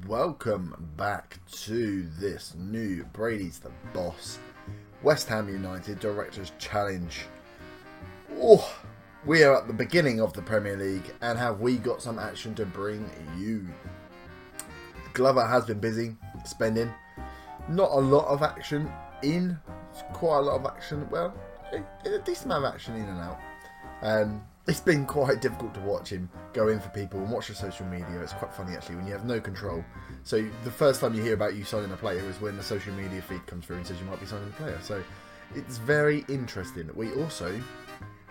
welcome back to this new Brady's the Boss West Ham United Directors Challenge. Oh, we are at the beginning of the Premier League, and have we got some action to bring you? Glover has been busy spending. Not a lot of action in. It's quite a lot of action. Well, a decent amount of action in and out. It's been quite difficult to watch him go in for people and watch the social media. It's quite funny actually when you have no control. So the first time you hear about you signing a player is when the social media feed comes through and says you might be signing a player. So it's very interesting. We also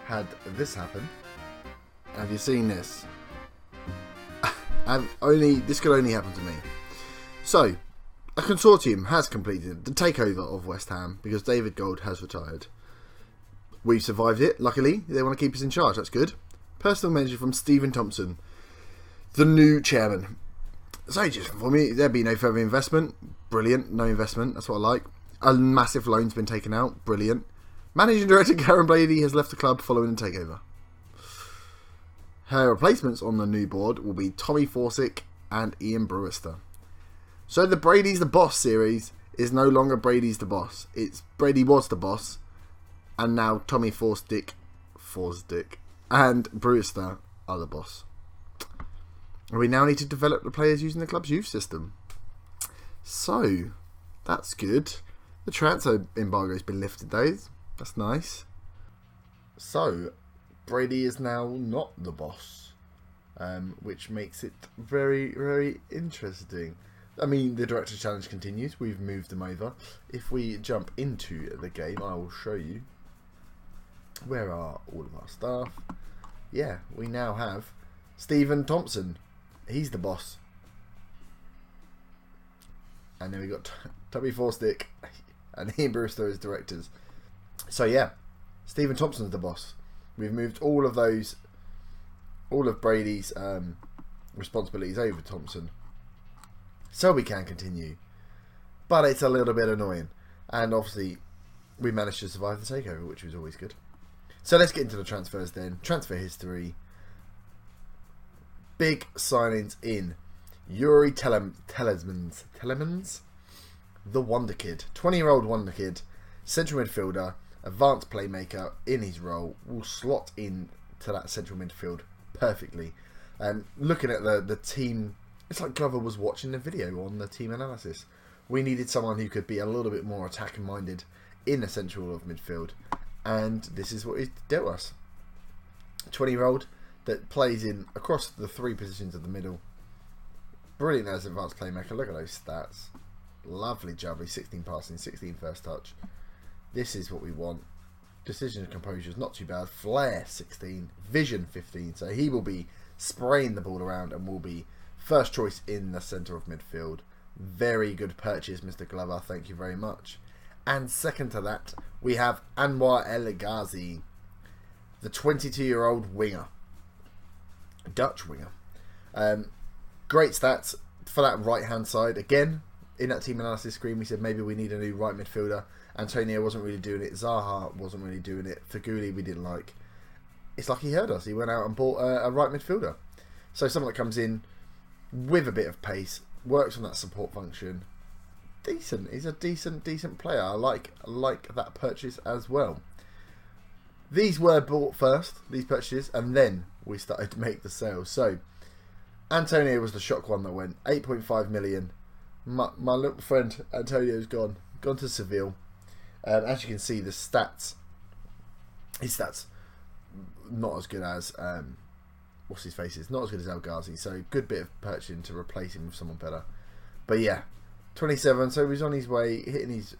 had this happen. Have you seen this? This could only happen to me. So a consortium has completed the takeover of West Ham because David Gold has retired. We've survived it, luckily. They want to keep us in charge, that's good. Personal mention from Stephen Thompson, the new chairman. So just for me, there'd be no further investment. Brilliant, no investment, that's what I like. A massive loan's been taken out, brilliant. Managing director Karen Blady has left the club following the takeover. Her replacements on the new board will be Tommy Forsyth and Ian Brewster. So the Brady's the Boss series is no longer Brady's the Boss. It's Brady was the boss. And now Tommy Forsyth and Brewster are the boss. We now need to develop the players using the club's youth system. So, that's good. The transfer embargo's been lifted though. That's nice. So, Brady is now not the boss. Which makes it very, very interesting. I mean, the Director's Challenge continues. We've moved them over. If we jump into the game, I will show you. Where are all of our staff? Yeah, we now have Stephen Thompson. He's the boss. And then we got Tommy Forsyth and Ian Brewster as directors. So yeah, Stephen Thompson's the boss. We've moved all of Brady's responsibilities over to Thompson. So we can continue. But it's a little bit annoying. And obviously, we managed to survive the takeover, which was always good. So let's get into the transfers then. Transfer history. Big signings in. Yuri Telemans, the Wonder Kid. 20-year-old Wonder Kid. Central midfielder. Advanced playmaker in his role. Will slot in to that central midfield perfectly. Looking at the team, it's like Glover was watching the video on the team analysis. We needed someone who could be a little bit more attacking minded in the central of midfield. And this is what he dealt us. 20-year-old that plays in across the three positions of the middle. Brilliant as an advanced playmaker. Look at those stats. Lovely jubbly. 16 passing, 16 first touch. This is what we want. Decision and composure is not too bad. Flair 16. Vision 15. So he will be spraying the ball around and will be first choice in the centre of midfield. Very good purchase, Mr. Glover. Thank you very much. And second to that, we have Anwar El Ghazi, the 22-year-old winger. Dutch winger. Great stats for that right-hand side. Again, in that team analysis screen, we said maybe we need a new right midfielder. Antonio wasn't really doing it. Zaha wasn't really doing it. Faguli we didn't like. It's like he heard us. He went out and bought a right midfielder. So someone that comes in with a bit of pace, works on that support function. Decent. He's a decent player. I like that purchase as well. These were bought first, these purchases, and then we started to make the sales. So Antonio was the shock one that went 8.5 million. My little friend Antonio's gone to Seville. As you can see, the stats, his stats, not as good as what's his face is, not as good as El Ghazi. So good bit of purchasing to replace him with someone better. But yeah. 27, so he's on his way, hitting his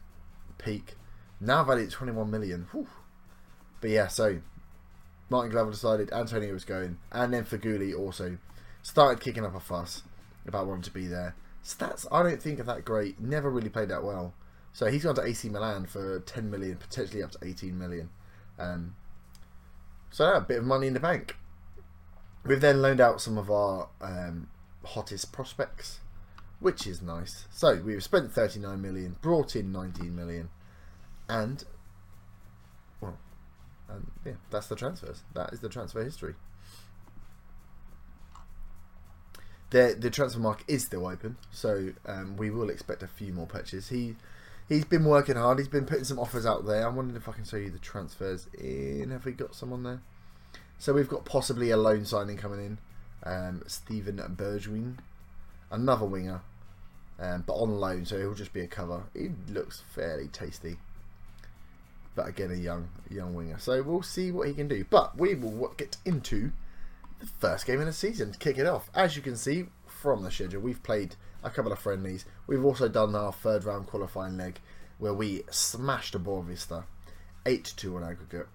peak. Now valued at 21 million. Whew. But yeah, so Martin Glover decided Antonio was going, and then Faguli also started kicking up a fuss about wanting to be there. Stats, I don't think are that great. Never really played that well. So he's gone to AC Milan for 10 million, potentially up to 18 million. So a bit of money in the bank. We've then loaned out some of our hottest prospects, which is nice. So we've spent 39 million, brought in 19 million, and yeah, that's the transfers. That is the transfer history. The transfer market is still open, so we will expect a few more purchases. He's been working hard. He's been putting some offers out there. I'm wondering if I can show you the transfers in. Have we got some on there? So we've got possibly a loan signing coming in. Steven Bergwijn, another winger, but on loan, so he'll just be a cover. He looks fairly tasty, but again a young winger. So we'll see what he can do. But we will get into the first game of the season to kick it off. As you can see from the schedule, we've played a couple of friendlies. We've also done our third round qualifying leg where we smashed Boavista 8-2 on aggregate.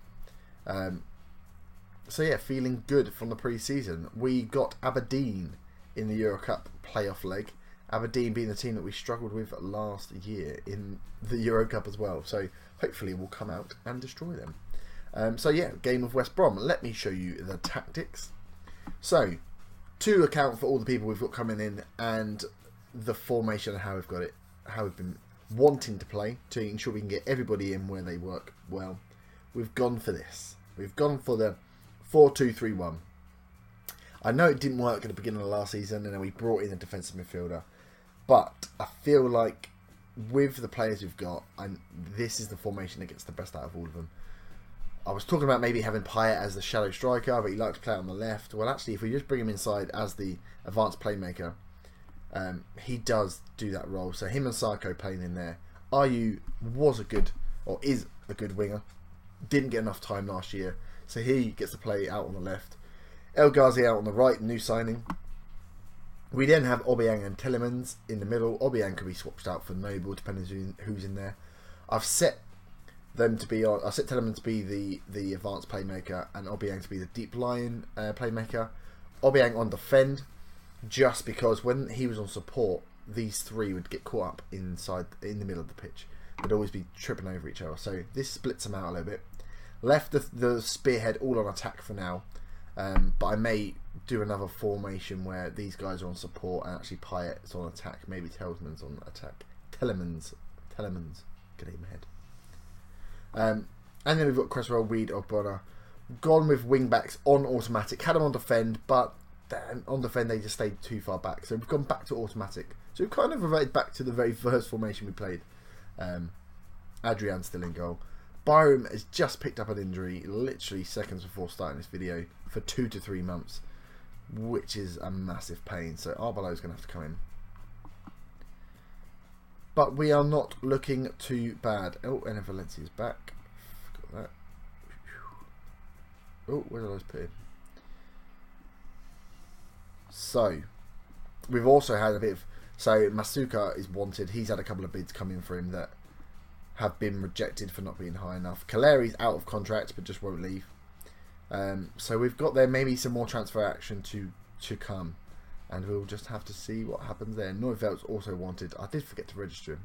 So yeah, feeling good from the pre-season. We got Aberdeen in the Euro Cup playoff leg. Aberdeen being the team that we struggled with last year in the Euro Cup as well. So hopefully we'll come out and destroy them. So yeah, game of West Brom. Let me show you the tactics. So, to account for all the people we've got coming in and the formation and how we've got it, how we've been wanting to play to ensure we can get everybody in where they work well, we've gone for this. We've gone for the 4-2-3-1. I know it didn't work at the beginning of last season and then we brought in a defensive midfielder, but I feel like with the players we've got, and this is the formation that gets the best out of all of them. I was talking about maybe having Payet as the shadow striker, but he likes to play on the left. Well, actually, if we just bring him inside as the advanced playmaker, he does do that role. So him and Sarko playing in there. Ayew was a good, or is a good winger. Didn't get enough time last year, so he gets to play out on the left. El Ghazi out on the right, new signing. We then have Obiang and Telemans in the middle. Obiang could be swapped out for Noble, depending on who's in there. I've set them to be on. I set Telemann to be the advanced playmaker and Obiang to be the deep line playmaker. Obiang on defend, just because when he was on support, these three would get caught up in the middle of the pitch. They'd always be tripping over each other. So this splits them out a little bit. Left the spearhead all on attack for now, but I may do another formation where these guys are on support and actually Payet's on attack. Maybe Telemann's on attack. Telemann's. Get in my head. And then we've got Cresswell, Weed, Ogbonna. Gone with wing backs on automatic. Had them on defend, but on defend they just stayed too far back. So we've gone back to automatic. So we've kind of reverted back to the very first formation we played. Adrian still in goal. Byram has just picked up an injury literally seconds before starting this video for 2 to 3 months, which is a massive pain. So Arbelo's going to have to come in. But we are not looking too bad. Oh, and Valencia's back. Got that. Oh, where did I put him? So, we've also had a bit of... So, Masuka is wanted. He's had a couple of bids come in for him that have been rejected for not being high enough. Kaleri's out of contract, but just won't leave. So, we've got there maybe some more transfer action to come. And we'll just have to see what happens there. Neuveld's also wanted. I did forget to register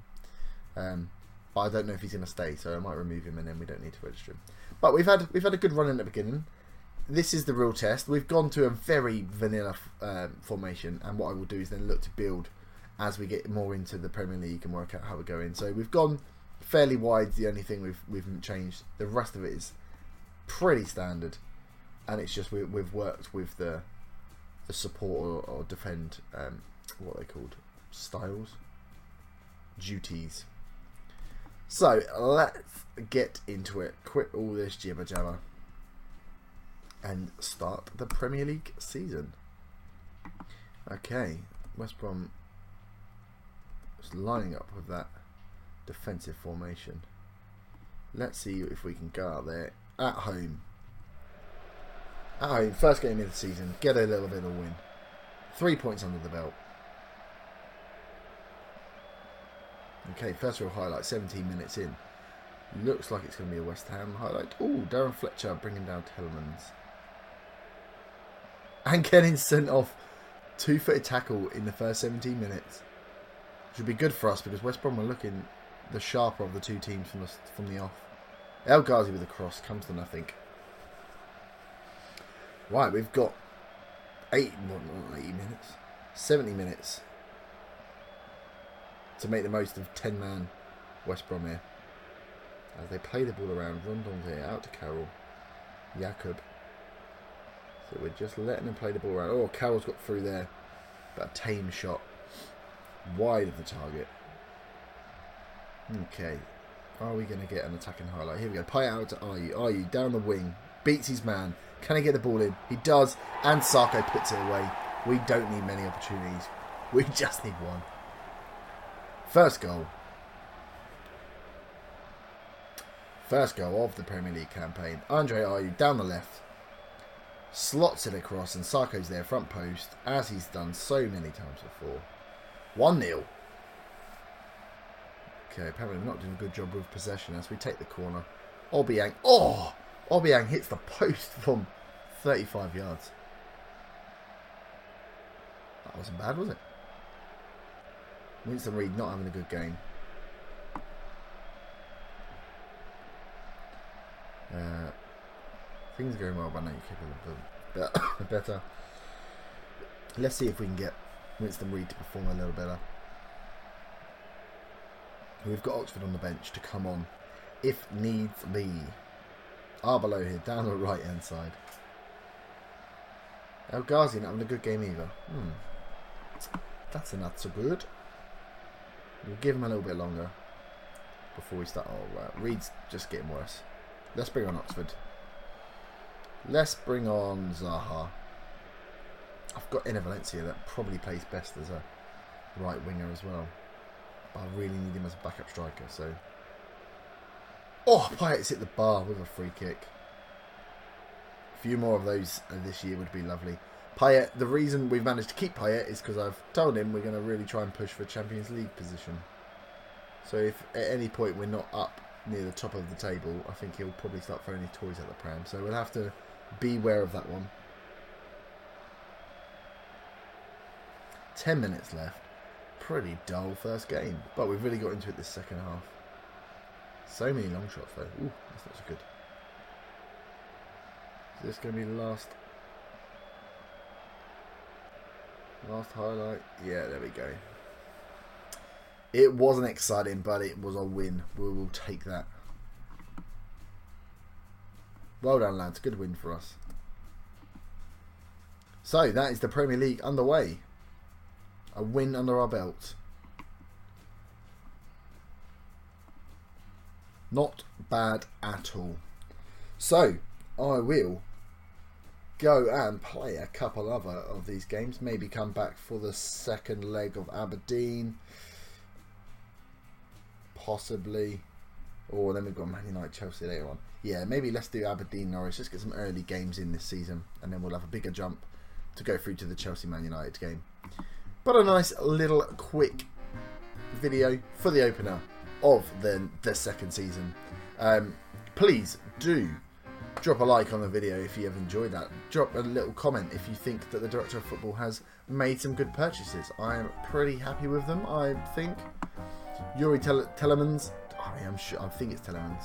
him. But I don't know if he's going to stay, so I might remove him and then we don't need to register him. But we've had a good run in the beginning. This is the real test. We've gone to a very vanilla formation, and what I will do is then look to build as we get more into the Premier League and work out how we're going. So we've gone fairly wide. The only thing we've changed. The rest of it is pretty standard, and it's just we've worked with the support or defend, what are they called, styles, duties. So let's get into it. Quit all this jibber jabber and start the Premier League season. Okay, West Brom is lining up with that defensive formation. Let's see if we can go out there at home. At home, first game of the season, get a little bit of a win. 3 points under the belt. Okay, first real highlight, 17 minutes in. Looks like it's going to be a West Ham highlight. Oh, Darren Fletcher bringing down Telemans. And getting sent off. 2-footed tackle in the first 17 minutes. Which would be good for us because West Brom were looking the sharper of the two teams from the off. El Ghazi with a cross, comes to nothing. Right, we've got 80 minutes, 70 minutes to make the most of 10-man West Brom here. As they play the ball around, Rondon's here, out to Carroll, Jakob. So we're just letting them play the ball around. Oh, Carroll's got through there. but a tame shot wide of the target. Okay, are we going to get an attacking highlight? Here we go. Pie out to Ayew down the wing, beats his man. Can he get the ball in? He does, and Sarko puts it away. We don't need many opportunities. We just need one. First goal. First goal of the Premier League campaign. Andre Ayew down the left. Slots it across, and Sarko's there front post, as he's done so many times before. 1-0. Okay, apparently we're not doing a good job with possession as we take the corner. Obiang. Oh! Obiang hits the post from 35 yards. That wasn't bad, was it? Winston Reid not having a good game. Things are going well, but I know you're capable of better. Let's see if we can get Winston Reid to perform a little better. We've got Oxford on the bench to come on if needs be. Arbelow here, down the right hand side. El Ghazi not having a good game either. That's not so good. We'll give him a little bit longer before we start. Oh, right. Reed's just getting worse. Let's bring on Oxford. Let's bring on Zaha. I've got Enner Valencia that probably plays best as a right winger as well. But I really need him as a backup striker, so... Oh, Payet's hit the bar with a free kick. A few more of those this year would be lovely. Payet, the reason we've managed to keep Payet is because I've told him we're going to really try and push for Champions League position. So if at any point we're not up near the top of the table, I think he'll probably start throwing his toys at the pram. So we'll have to be aware of that one. 10 minutes left. Pretty dull first game, but we've really got into it this second half. So many long shots though. Ooh, that's not so good. Is this going to be the last highlight? Yeah, there we go. It wasn't exciting, but it was a win. We will take that. Well done, lads. Good win for us. So, that is the Premier League underway. A win under our belt. Not bad at all. So, I will go and play a couple other of these games. Maybe come back for the second leg of Aberdeen. Possibly. Or then we've got Man United, Chelsea later on. Yeah, maybe let's do Aberdeen, Norwich. Let's get some early games in this season. And then we'll have a bigger jump to go through to the Chelsea Man United game. But a nice little quick video for the opener of the second season. Please do drop a like on the video if you have enjoyed that. Drop a little comment if you think that the Director of Football has made some good purchases. I am pretty happy with them, I think. Yuri Telemans, I think it's Telemans.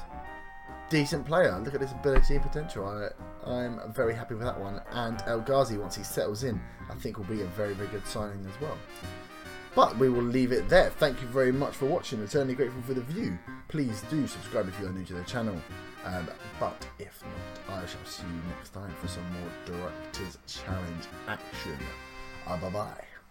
Decent player. Look at his ability and potential. I'm very happy with that one. And El Ghazi, once he settles in, I think will be a very, very good signing as well. But we will leave it there. Thank you very much for watching. Eternally grateful for the view. Please do subscribe if you are new to the channel. But if not, I shall see you next time for some more Director's Challenge action. Bye-bye.